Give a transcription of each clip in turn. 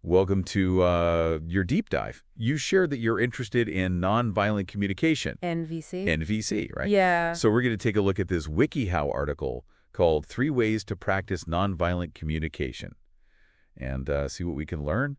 Welcome to your deep dive. You shared that you're interested in nonviolent communication. NVC. NVC, right? Yeah. So we're going to take a look at this WikiHow article called 3 Ways to Practice Nonviolent Communication and see what we can learn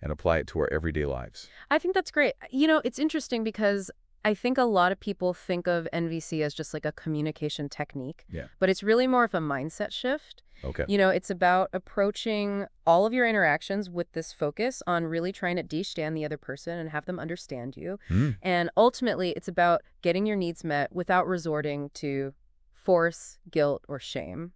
and apply it to our everyday lives. I think that's great. You know, it's interesting because I think a lot of people think of NVC as just like a communication technique. Yeah. But it's really more of a mindset shift. Okay. You know, it's about approaching all of your interactions with this focus on really trying to understand the other person and have them understand you. And ultimately, it's about getting your needs met without resorting to force, guilt, or shame.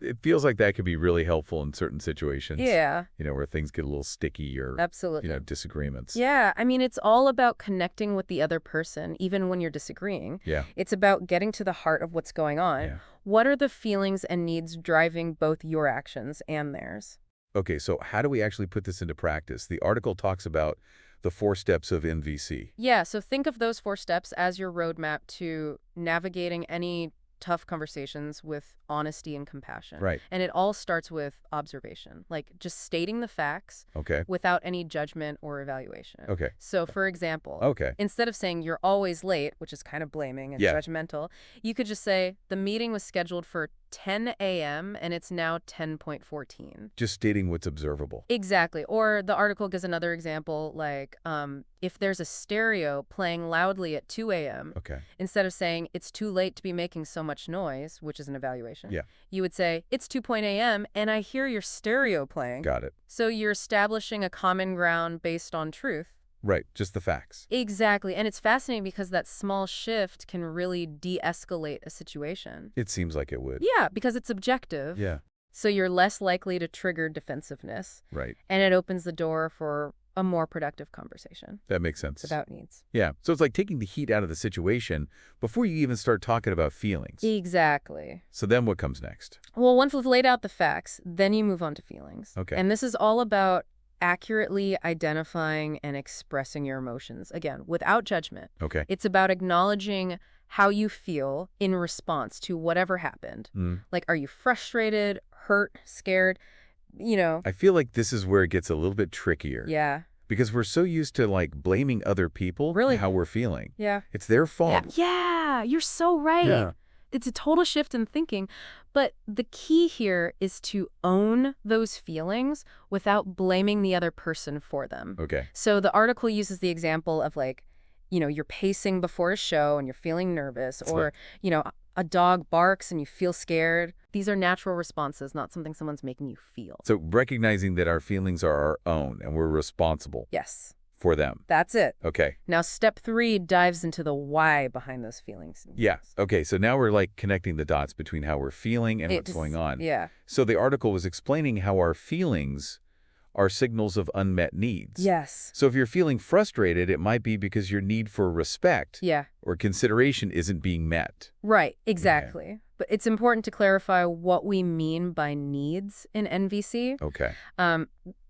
It feels like that could be really helpful in certain situations. Yeah. You know, where things get a little sticky or, Absolutely. Disagreements. Yeah. I mean, it's all about connecting with the other person, even when you're disagreeing. Yeah. It's about getting to the heart of what's going on. Yeah. What are the feelings and needs driving both your actions and theirs? Okay, so how do we actually put this into practice? The article talks about the 4 steps of NVC. Yeah. So think of those 4 steps as your roadmap to navigating any tough conversations with honesty and compassion. Right. And it all starts with observation, like just stating the facts without any judgment or evaluation. Okay. So for example, instead of saying you're always late, which is kind of blaming and judgmental, you could just say the meeting was scheduled for 10 a.m. and it's now 10:14. Just stating what's observable. Exactly. Or the article gives another example, like if there's a stereo playing loudly at 2 a.m., instead of saying it's too late to be making so much noise, which is an evaluation, you would say it's 2 a.m. and I hear your stereo playing. Got it. So you're establishing a common ground based on truth. Right, just the facts. Exactly. And it's fascinating because that small shift can really de-escalate a situation. It seems like it would. Yeah, because it's objective. Yeah. So you're less likely to trigger defensiveness. Right. And it opens the door for a more productive conversation. That makes sense. About needs. Yeah. So it's like taking the heat out of the situation before you even start talking about feelings. Exactly. So then what comes next? Well, once we've laid out the facts, then you move on to feelings. Okay. And this is all about accurately identifying and expressing your emotions, again, without judgment. Okay. It's about acknowledging how you feel in response to whatever happened. Like, are you frustrated, hurt, scared? You know. I feel like this is where it gets a little bit trickier. Yeah. Because we're so used to, like, blaming other people for how we're feeling. Yeah. It's their fault. Yeah, you're so right. Yeah. It's a total shift in thinking. But the key here is to own those feelings without blaming the other person for them. Okay. So the article uses the example of, like, you know, you're pacing before a show and you're feeling nervous, or, you know, a dog barks and you feel scared. These are natural responses, not something someone's making you feel. So recognizing that our feelings are our own and we're responsible for them. That's it. Okay. Now, step 3 dives into the why behind those feelings. Yeah. Okay. So now we're like connecting the dots between how we're feeling and what's going on. Yeah. So the article was explaining how our feelings are signals of unmet needs. Yes. So if you're feeling frustrated, it might be because your need for respect or consideration isn't being met. Right. Exactly. Okay. But it's important to clarify what we mean by needs in NVC. Okay.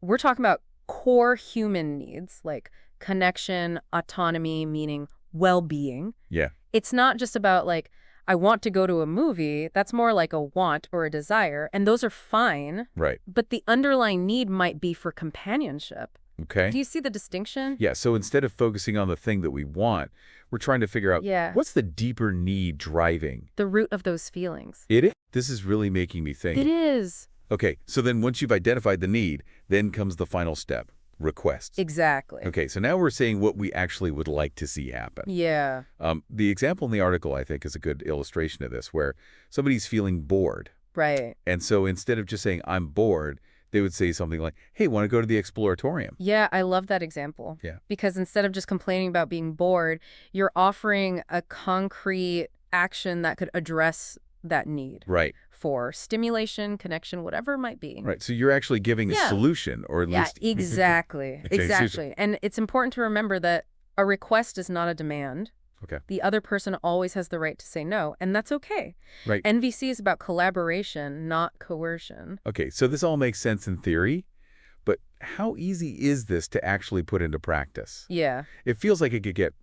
We're talking about core human needs like connection, autonomy, meaning well-being. Yeah. It's not just about, like, I want to go to a movie. That's more like a want or a desire, and those are fine. Right. But the underlying need might be for companionship. Okay. Do you see the distinction? Yeah, so instead of focusing on the thing that we want, we're trying to figure out what's the deeper need driving the root of those feelings. It is. This is really making me think. It is. Okay, so then once you've identified the need, then comes the final step. Requests. Exactly. Okay, so now we're saying what we actually would like to see happen. Yeah. The example in the article, I think, is a good illustration of this, where somebody's feeling bored. Right. And so instead of just saying, I'm bored, they would say something like, hey, want to go to the Exploratorium? Yeah, I love that example. Yeah. Because instead of just complaining about being bored, you're offering a concrete action that could address that need. Right. For stimulation, connection, whatever it might be. Right. So you're actually giving a solution, or at least... Yeah, exactly. Exactly. And it's important to remember that a request is not a demand. Okay. The other person always has the right to say no, and that's okay. Right. NVC is about collaboration, not coercion. Okay, so this all makes sense in theory, but how easy is this to actually put into practice? Yeah. It feels like it could get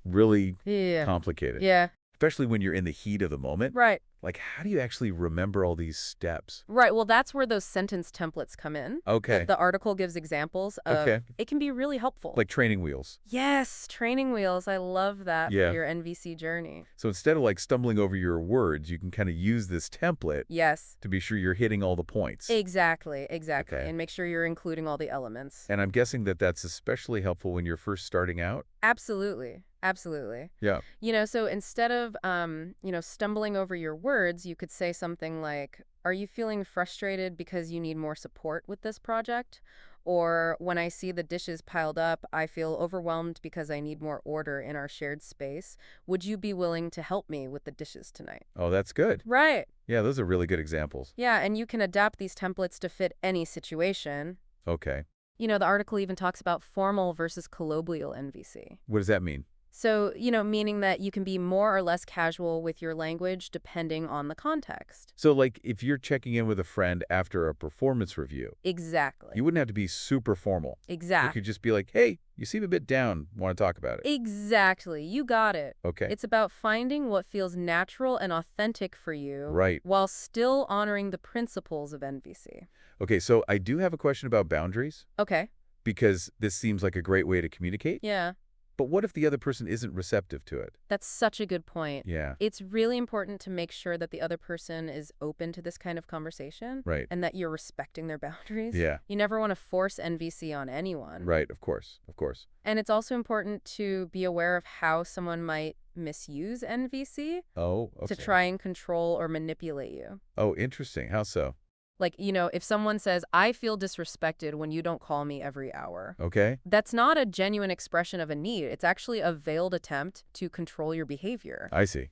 really complicated. Yeah. Especially when you're in the heat of the moment. Right. Like, how do you actually remember all these steps? Right. Well, that's where those sentence templates come in. Okay. The article gives examples of it can be really helpful. Like training wheels. Yes, training wheels. I love that for your NVC journey. So instead of like stumbling over your words, you can kind of use this template to be sure you're hitting all the points. Exactly. Okay. And make sure you're including all the elements. And I'm guessing that that's especially helpful when you're first starting out? Absolutely. Yeah. So instead of, stumbling over your words, you could say something like, are you feeling frustrated because you need more support with this project? Or when I see the dishes piled up, I feel overwhelmed because I need more order in our shared space. Would you be willing to help me with the dishes tonight? Oh, that's good. Right. Yeah, those are really good examples. Yeah, and you can adapt these templates to fit any situation. Okay. The article even talks about formal versus colloquial NVC. What does that mean? So, meaning that you can be more or less casual with your language depending on the context. So, like, if you're checking in with a friend after a performance review. Exactly. You wouldn't have to be super formal. Exactly. You could just be like, hey, you seem a bit down. Want to talk about it? Exactly. You got it. Okay. It's about finding what feels natural and authentic for you. Right. While still honoring the principles of NVC. Okay, so I do have a question about boundaries. Okay. Because this seems like a great way to communicate. Yeah. But what if the other person isn't receptive to it? That's such a good point. Yeah. It's really important to make sure that the other person is open to this kind of conversation. Right. And that you're respecting their boundaries. Yeah. You never want to force NVC on anyone. Right, of course. And it's also important to be aware of how someone might misuse NVC. Oh, okay. To try and control or manipulate you. Oh, interesting. How so? Like, if someone says, I feel disrespected when you don't call me every hour. Okay. That's not a genuine expression of a need. It's actually a veiled attempt to control your behavior. I see.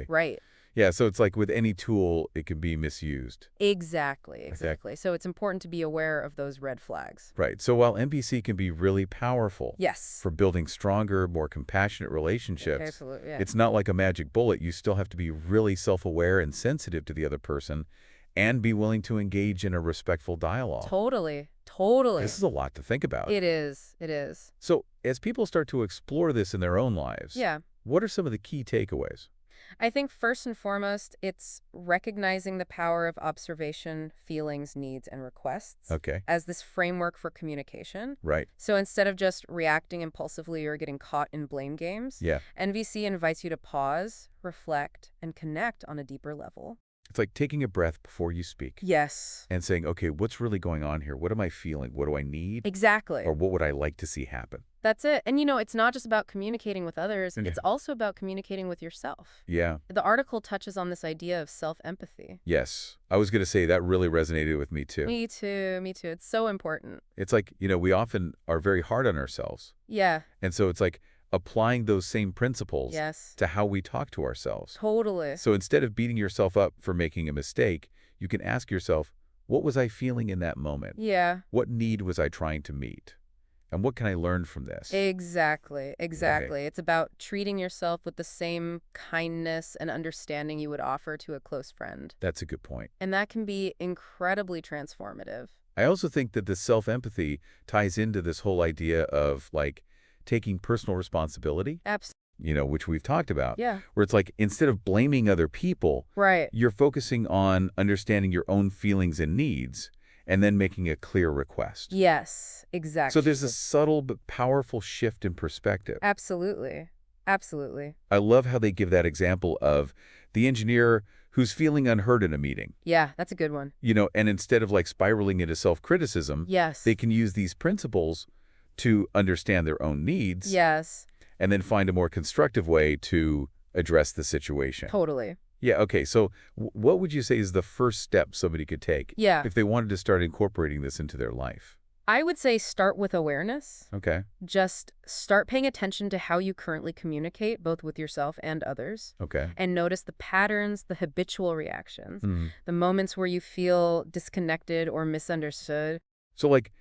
Right. Yeah, so it's like with any tool, it can be misused. Exactly. So it's important to be aware of those red flags. Right. So while NVC can be really powerful for building stronger, more compassionate relationships, absolutely, it's not like a magic bullet. You still have to be really self-aware and sensitive to the other person and be willing to engage in a respectful dialogue. Totally. This is a lot to think about. It is. So as people start to explore this in their own lives, what are some of the key takeaways? I think first and foremost, it's recognizing the power of observation, feelings, needs, and requests as this framework for communication. Right. So instead of just reacting impulsively or getting caught in blame games, NVC invites you to pause, reflect, and connect on a deeper level. It's like taking a breath before you speak. Yes. And saying, okay, what's really going on here? What am I feeling? What do I need? Exactly. Or what would I like to see happen? That's it. And it's not just about communicating with others. It's also about communicating with yourself. Yeah. The article touches on this idea of self-empathy. Yes. I was going to say that really resonated with me too. Me too. It's so important. It's like, we often are very hard on ourselves. Yeah. And so it's like applying those same principles to how we talk to ourselves. Totally. So instead of beating yourself up for making a mistake, you can ask yourself, what was I feeling in that moment? Yeah. What need was I trying to meet? And what can I learn from this? Exactly. It's about treating yourself with the same kindness and understanding you would offer to a close friend. That's a good point. And that can be incredibly transformative. I also think that the self-empathy ties into this whole idea of, like, taking personal responsibility. Absolutely. Which we've talked about. Yeah. Where it's like, instead of blaming other people, you're focusing on understanding your own feelings and needs and then making a clear request. Yes, exactly. So there's a subtle but powerful shift in perspective. Absolutely. I love how they give that example of the engineer who's feeling unheard in a meeting. Yeah, that's a good one. And instead of like spiraling into self-criticism, they can use these principles to understand their own needs. Yes. And then find a more constructive way to address the situation. Totally. Yeah, okay. So what would you say is the first step somebody could take if they wanted to start incorporating this into their life? I would say start with awareness. Okay. Just start paying attention to how you currently communicate, both with yourself and others. Okay. And notice the patterns, the habitual reactions, the moments where you feel disconnected or misunderstood. So, like,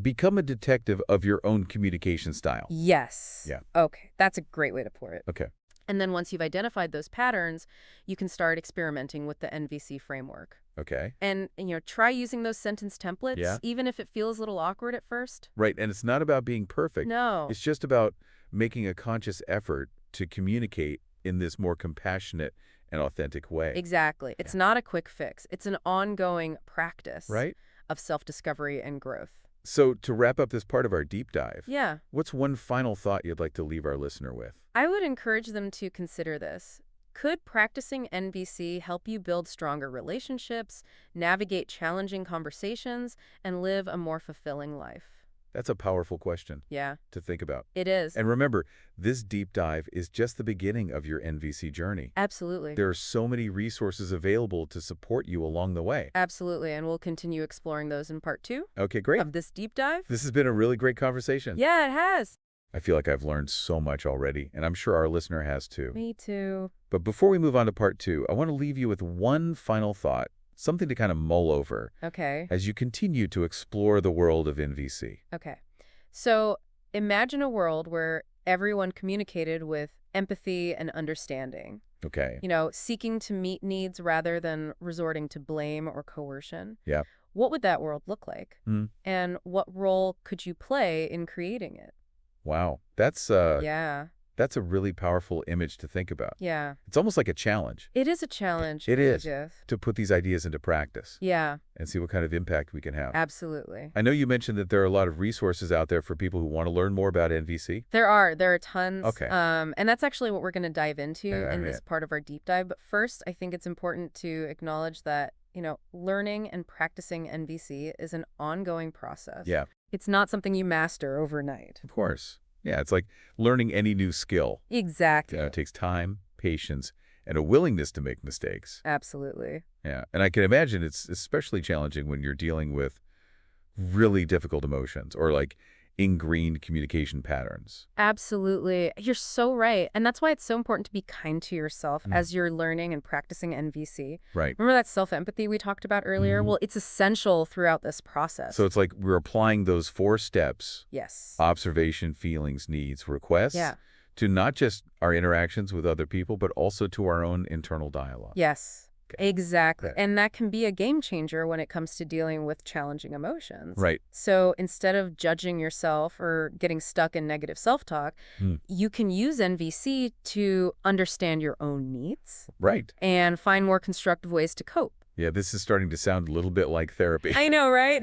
become a detective of your own communication style. Yes. Yeah. Okay. That's a great way to put it. Okay. And then once you've identified those patterns, you can start experimenting with the NVC framework. Okay. And try using those sentence templates, even if it feels a little awkward at first. Right. And it's not about being perfect. No. It's just about making a conscious effort to communicate in this more compassionate and authentic way. Exactly. It's not a quick fix. It's an ongoing practice Right? of self-discovery and growth. So to wrap up this part of our deep dive, Yeah. what's one final thought you'd like to leave our listener with? I would encourage them to consider this. Could practicing NVC help you build stronger relationships, navigate challenging conversations, and live a more fulfilling life? That's a powerful question Yeah, to think about. it is. And remember, this deep dive is just the beginning of your NVC journey. Absolutely. There are so many resources available to support you along the way. Absolutely, and we'll continue exploring those in part 2 Okay, great. of this deep dive. This has been a really great conversation. Yeah, it has. I feel like I've learned so much already, and I'm sure our listener has too. Me too. But before we move on to part 2, I want to leave you with one final thought, something to kind of mull over Okay. as you continue to explore the world of NVC. Okay. So imagine a world where everyone communicated with empathy and understanding. Okay. Seeking to meet needs rather than resorting to blame or coercion. Yeah. What would that world look like? And what role could you play in creating it? Wow. That's a really powerful image to think about. Yeah. It's almost like a challenge. It is a challenge. It is. Jeff. To put these ideas into practice. Yeah. And see what kind of impact we can have. Absolutely. I know you mentioned that there are a lot of resources out there for people who want to learn more about NVC. There are tons. Okay. And that's actually what we're going to dive into in Yeah. this part of our deep dive. But first, I think it's important to acknowledge that, learning and practicing NVC is an ongoing process. Yeah. It's not something you master overnight. Of course. Yeah, it's like learning any new skill. Exactly. It takes time, patience, and a willingness to make mistakes. Absolutely. Yeah, and I can imagine it's especially challenging when you're dealing with really difficult emotions or like ingrained communication patterns. Absolutely. You're so right. And that's why it's so important to be kind to yourself as you're learning and practicing NVC. Right. Remember that self-empathy we talked about earlier? Well, it's essential throughout this process. So it's like we're applying those 4 steps. Yes. Observation, feelings, needs, requests. Yeah. To not just our interactions with other people, but also to our own internal dialogue. Yes. Okay. Exactly. Okay. And that can be a game changer when it comes to dealing with challenging emotions. Right. So instead of judging yourself or getting stuck in negative self-talk, you can use NVC to understand your own needs. Right. And find more constructive ways to cope. Yeah, this is starting to sound a little bit like therapy. I know, right?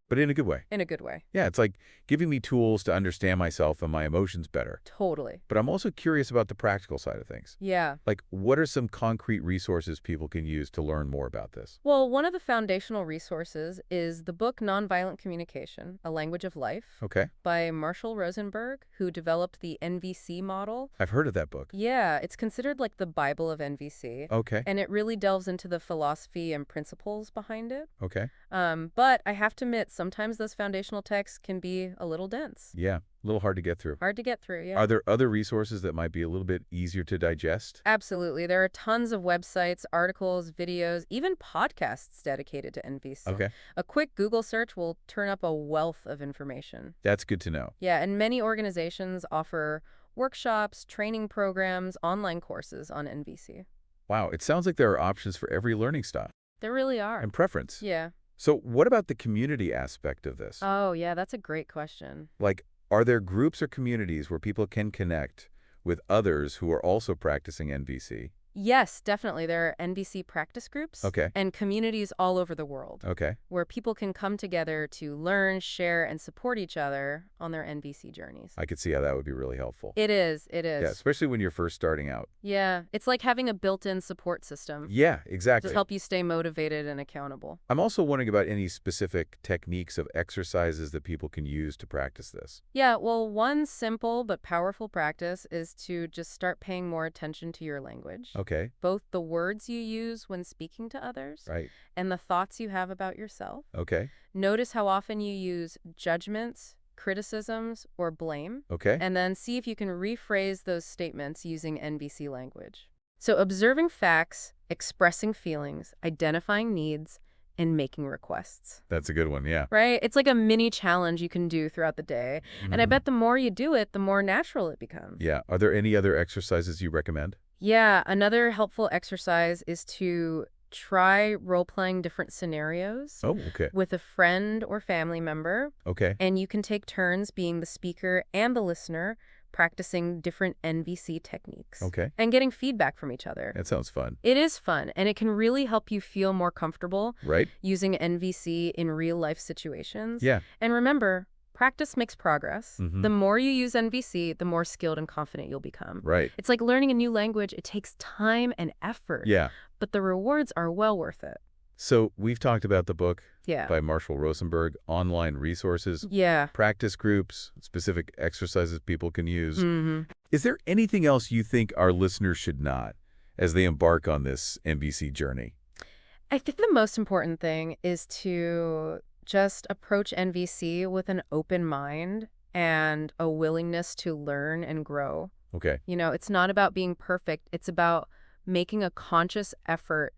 But in a good way. In a good way. Yeah, it's like giving me tools to understand myself and my emotions better. Totally. But I'm also curious about the practical side of things. Yeah. Like, what are some concrete resources people can use to learn more about this? Well, one of the foundational resources is the book Nonviolent Communication, A Language of Life. Okay. By Marshall Rosenberg, who developed the NVC model. I've heard of that book. Yeah, it's considered like the Bible of NVC. Okay. And it really delves into the philosophy and principles behind it. Okay. But I have to admit, sometimes those foundational texts can be a little dense. Yeah, a little hard to get through. Hard to get through, yeah. Are there other resources that might be a little bit easier to digest? Absolutely. There are tons of websites, articles, videos, even podcasts dedicated to NVC. Okay. A quick Google search will turn up a wealth of information. That's good to know. Yeah, and many organizations offer workshops, training programs, online courses on NVC. Wow, it sounds like there are options for every learning style. There really are. And preference. Yeah. So what about the community aspect of this? Oh, yeah, that's a great question. Like, are there groups or communities where people can connect with others who are also practicing NVC? Yes, definitely. There are NVC practice groups and communities all over the world where people can come together to learn, share, and support each other on their NVC journeys. I could see how that would be really helpful. It is. It is. Yeah, especially when you're first starting out. Yeah, it's like having a built-in support system. Yeah, exactly. To help you stay motivated and accountable. I'm also wondering about any specific techniques of exercises that people can use to practice this. Yeah, well, one simple but powerful practice is to just start paying more attention to your language. Okay. Both the words you use when speaking to others and the thoughts you have about yourself. Okay. Notice how often you use judgments, criticisms, or blame. Okay. And then see if you can rephrase those statements using NVC language. So observing facts, expressing feelings, identifying needs, and making requests. That's a good one, yeah. Right? It's like a mini challenge you can do throughout the day. And I bet the more you do it, the more natural it becomes. Yeah. Are there any other exercises you recommend? Yeah, another helpful exercise is to try role-playing different scenarios with a friend or family member. Okay. And you can take turns being the speaker and the listener, practicing different NVC techniques. Okay. And getting feedback from each other. That sounds fun. It is fun, and it can really help you feel more comfortable using NVC in real-life situations. Yeah. And remember, practice makes progress. The more you use NVC, the more skilled and confident you'll become. Right. It's like learning a new language. It takes time and effort. Yeah. But the rewards are well worth it. So we've talked about the book by Marshall Rosenberg, online resources, practice groups, specific exercises people can use. Is there anything else you think our listeners should not as they embark on this NVC journey? I think the most important thing is to just approach NVC with an open mind and a willingness to learn and grow. Okay. You know, it's not about being perfect. It's about making a conscious effort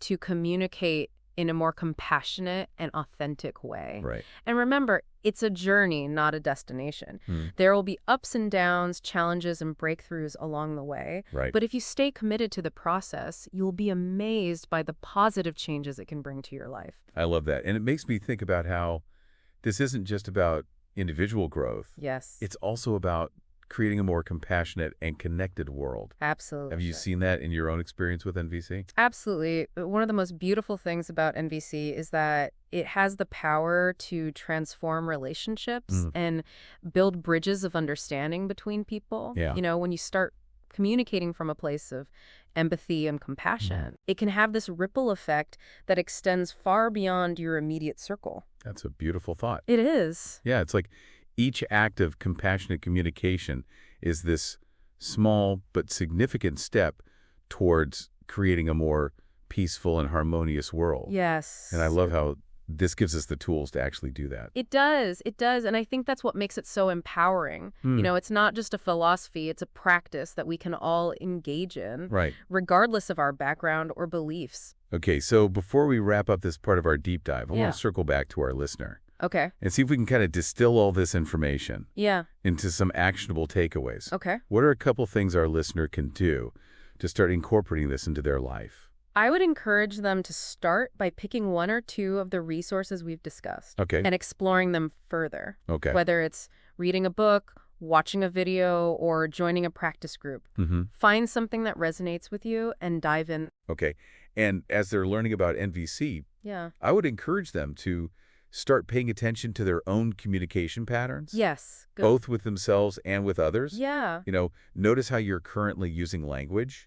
to communicate in a more compassionate and authentic way. Right. And remember, it's a journey, not a destination. There will be ups and downs, challenges and breakthroughs along the way. Right. But if you stay committed to the process, you'll be amazed by the positive changes it can bring to your life. I love that. And it makes me think about how this isn't just about individual growth. Yes. It's also about creating a more compassionate and connected world. Absolutely. Have you seen that in your own experience with NVC? Absolutely. One of the most beautiful things about NVC is that it has the power to transform relationships and build bridges of understanding between people. Yeah. You know, when you start communicating from a place of empathy and compassion, it can have this ripple effect that extends far beyond your immediate circle. That's a beautiful thought. It is. Yeah, it's like each act of compassionate communication is this small but significant step towards creating a more peaceful and harmonious world. Yes. And I love how this gives us the tools to actually do that. It does. It does. And I think that's what makes it so empowering. You know, it's not just a philosophy. It's a practice that we can all engage in, regardless of our background or beliefs. Okay, so before we wrap up this part of our deep dive, I want to circle back to our listener. Okay. And see if we can kind of distill all this information into some actionable takeaways. Okay. What are a couple things our listener can do to start incorporating this into their life? I would encourage them to start by picking one or two of the resources we've discussed and exploring them further. Okay. Whether it's reading a book, watching a video, or joining a practice group. Find something that resonates with you and dive in. Okay. And as they're learning about NVC, I would encourage them to start paying attention to their own communication patterns. Yes. Good. Both with themselves and with others. Yeah. You know, notice how you're currently using language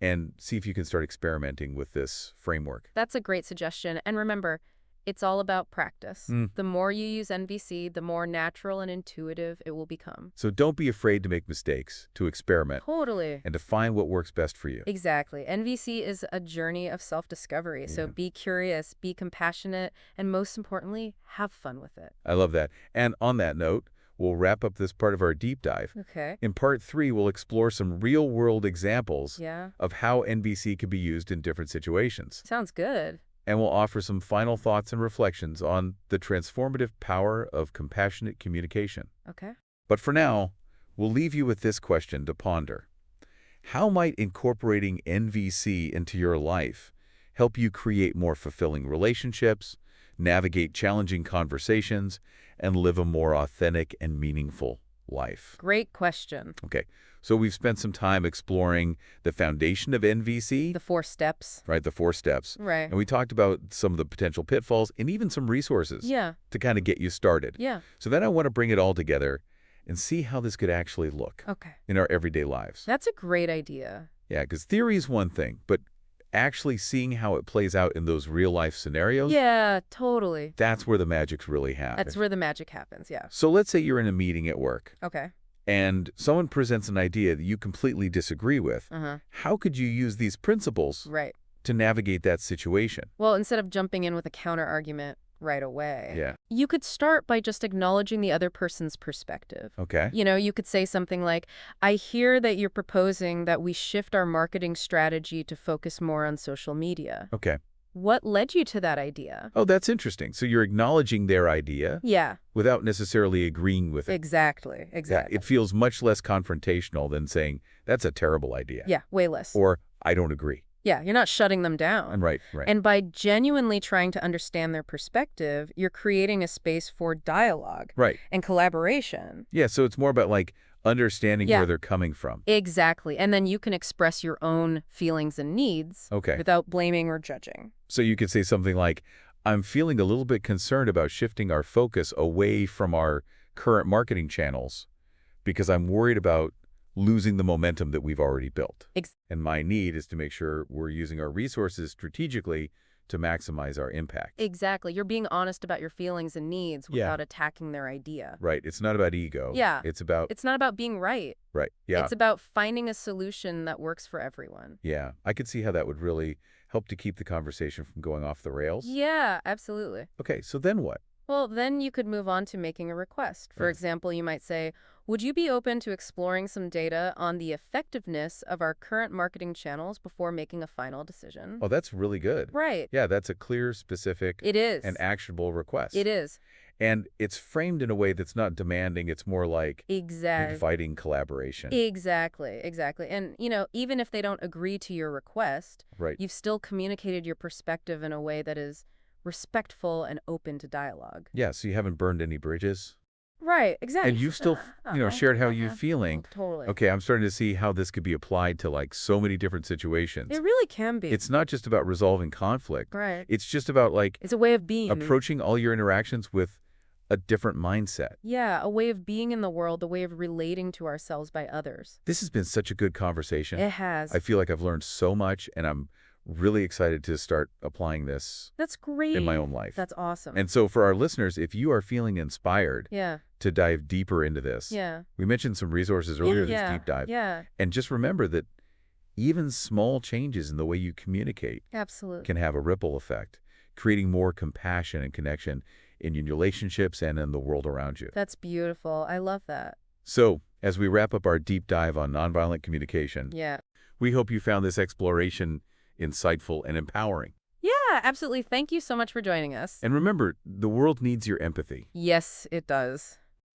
and see if you can start experimenting with this framework. That's a great suggestion. And remember, it's all about practice. The more you use NVC, the more natural and intuitive it will become. So don't be afraid to make mistakes, to experiment. Totally. And to find what works best for you. Exactly. NVC is a journey of self-discovery. So be curious, be compassionate, and most importantly, have fun with it. I love that. And on that note, we'll wrap up this part of our deep dive. Okay. In part 3, we'll explore some real-world examples Yeah. of how NVC can be used in different situations. Sounds good. And we'll offer some final thoughts and reflections on the transformative power of compassionate communication. Okay. But for now, we'll leave you with this question to ponder. How might incorporating NVC into your life help you create more fulfilling relationships, navigate challenging conversations, and live a more authentic and meaningful life? Great question. Okay, so we've spent some time exploring the foundation of NVC. The 4 steps. Right, the 4 steps. Right. And we talked about some of the potential pitfalls and even some resources to kind of get you started. Yeah. So then I want to bring it all together and see how this could actually look in our everyday lives. That's a great idea. Yeah, because theory is one thing, but actually seeing how it plays out in those real-life scenarios, Yeah, totally. that's where the magic's really happens. That's where the magic happens, yeah. So let's say you're in a meeting at work, Okay. and someone presents an idea that you completely disagree with. How could you use these principles to navigate that situation? Well, instead of jumping in with a counter-argument right away, Yeah. you could start by just acknowledging the other person's perspective. Okay. You know, you could say something like, I hear that you're proposing that we shift our marketing strategy to focus more on social media. Okay. What led you to that idea? Oh, that's interesting. So you're acknowledging their idea Yeah, without necessarily agreeing with it. exactly. Yeah, it feels much less confrontational than saying, that's a terrible idea. Yeah, way less. Or, I don't agree. Yeah, you're not shutting them down. And right. And by genuinely trying to understand their perspective, you're creating a space for dialogue and collaboration. Yeah, so it's more about like understanding where they're coming from. Exactly. And then you can express your own feelings and needs without blaming or judging. So you could say something like, I'm feeling a little bit concerned about shifting our focus away from our current marketing channels because I'm worried about losing the momentum that we've already built. And my need is to make sure we're using our resources strategically to maximize our impact. Exactly. You're being honest about your feelings and needs without attacking their idea. Right. It's not about ego. Yeah. It's not about being right. Right. Yeah. It's about finding a solution that works for everyone. Yeah. I could see how that would really help to keep the conversation from going off the rails. Yeah, absolutely. Okay. So then what? Well, then you could move on to making a request. For example, you might say, would you be open to exploring some data on the effectiveness of our current marketing channels before making a final decision? Oh, that's really good. Right. Yeah, that's a clear, specific, and actionable request. It is. And it's framed in a way that's not demanding. It's more like inviting collaboration. Exactly. And, even if they don't agree to your request, you've still communicated your perspective in a way that is respectful and open to dialogue. Yeah, so you haven't burned any bridges. Right, exactly. And you've still, shared how you're feeling. Totally. Okay, I'm starting to see how this could be applied to like so many different situations. It really can be. It's not just about resolving conflict. Right. It's just about like it's a way of being. Approaching all your interactions with a different mindset. Yeah, a way of being in the world, a way of relating to ourselves by others. This has been such a good conversation. It has. I feel like I've learned so much, and I'm really excited to start applying this. That's great. In my own life. That's awesome. And so for our listeners, if you are feeling inspired to dive deeper into this, we mentioned some resources earlier in this deep dive. And just remember that even small changes in the way you communicate can have a ripple effect, creating more compassion and connection in your relationships and in the world around you. That's beautiful. I love that. So, as we wrap up our deep dive on nonviolent communication, we hope you found this exploration insightful and empowering. Yeah, absolutely. Thank you so much for joining us. And remember, the world needs your empathy. Yes, it does.